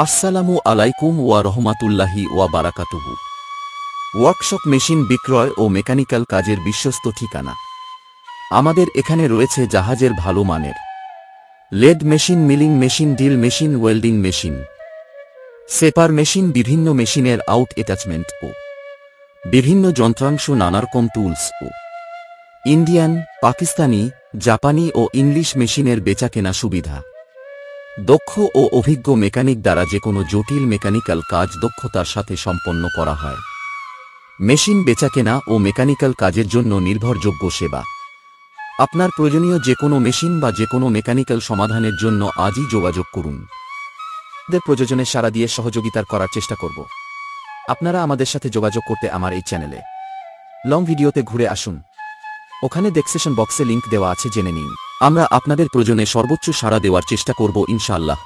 আসসালামু আলাইকুম ওয়া রহমাতুল্লাহি ওয়া বারাকাতুহু। ওয়ার্কশপ মেশিন বিক্রয় ও মেকানিক্যাল কাজের বিশ্বস্ত ঠিকানা। আমাদের এখানে রয়েছে জাহাজের ভালো মানের lead machine, milling machine, drill machine, welding machine, সেপার মেশিন, বিভিন্ন মেশিনের আউট অ্যাটাচমেন্ট ও বিভিন্ন যন্ত্রাংশ, নানারকম টুলস ও ইন্ডিয়ান, পাকিস্তানি, জাপানি ও ইংলিশ মেশিনের বেচাকেনা সুবিধা। দক্ষ ও অভিজ্ঞ মেকানিক দ্বারা যে কোনো জটিল মেকানিক্যাল কাজ দক্ষতার সাথে সম্পন্ন করা হয়। মেশিন বেচাকেনা ও মেকানিক্যাল কাজের জন্য নির্ভরযোগ্য সেবা। আপনার প্রয়োজনীয় যে কোনো মেশিন বা যে কোনো মেকানিক্যাল সমাধানের জন্য আজই যোগাযোগ করুন। আমাদের প্রয়োজনে সাড়া দিয়ে সহযোগিতার করার চেষ্টা করব। আপনারা আমাদের সাথে যোগাযোগ করতে আমার এই চ্যানেলে লং ভিডিওতে ঘুরে আসুন। ওখানে ডেসক্রিপশন বক্সে লিংক দেওয়া আছে, জেনে নিন। আমরা আপনাদের প্রয়োজনে সর্বোচ্চ সাড়া দেওয়ার চেষ্টা করব ইনশাআল্লাহ।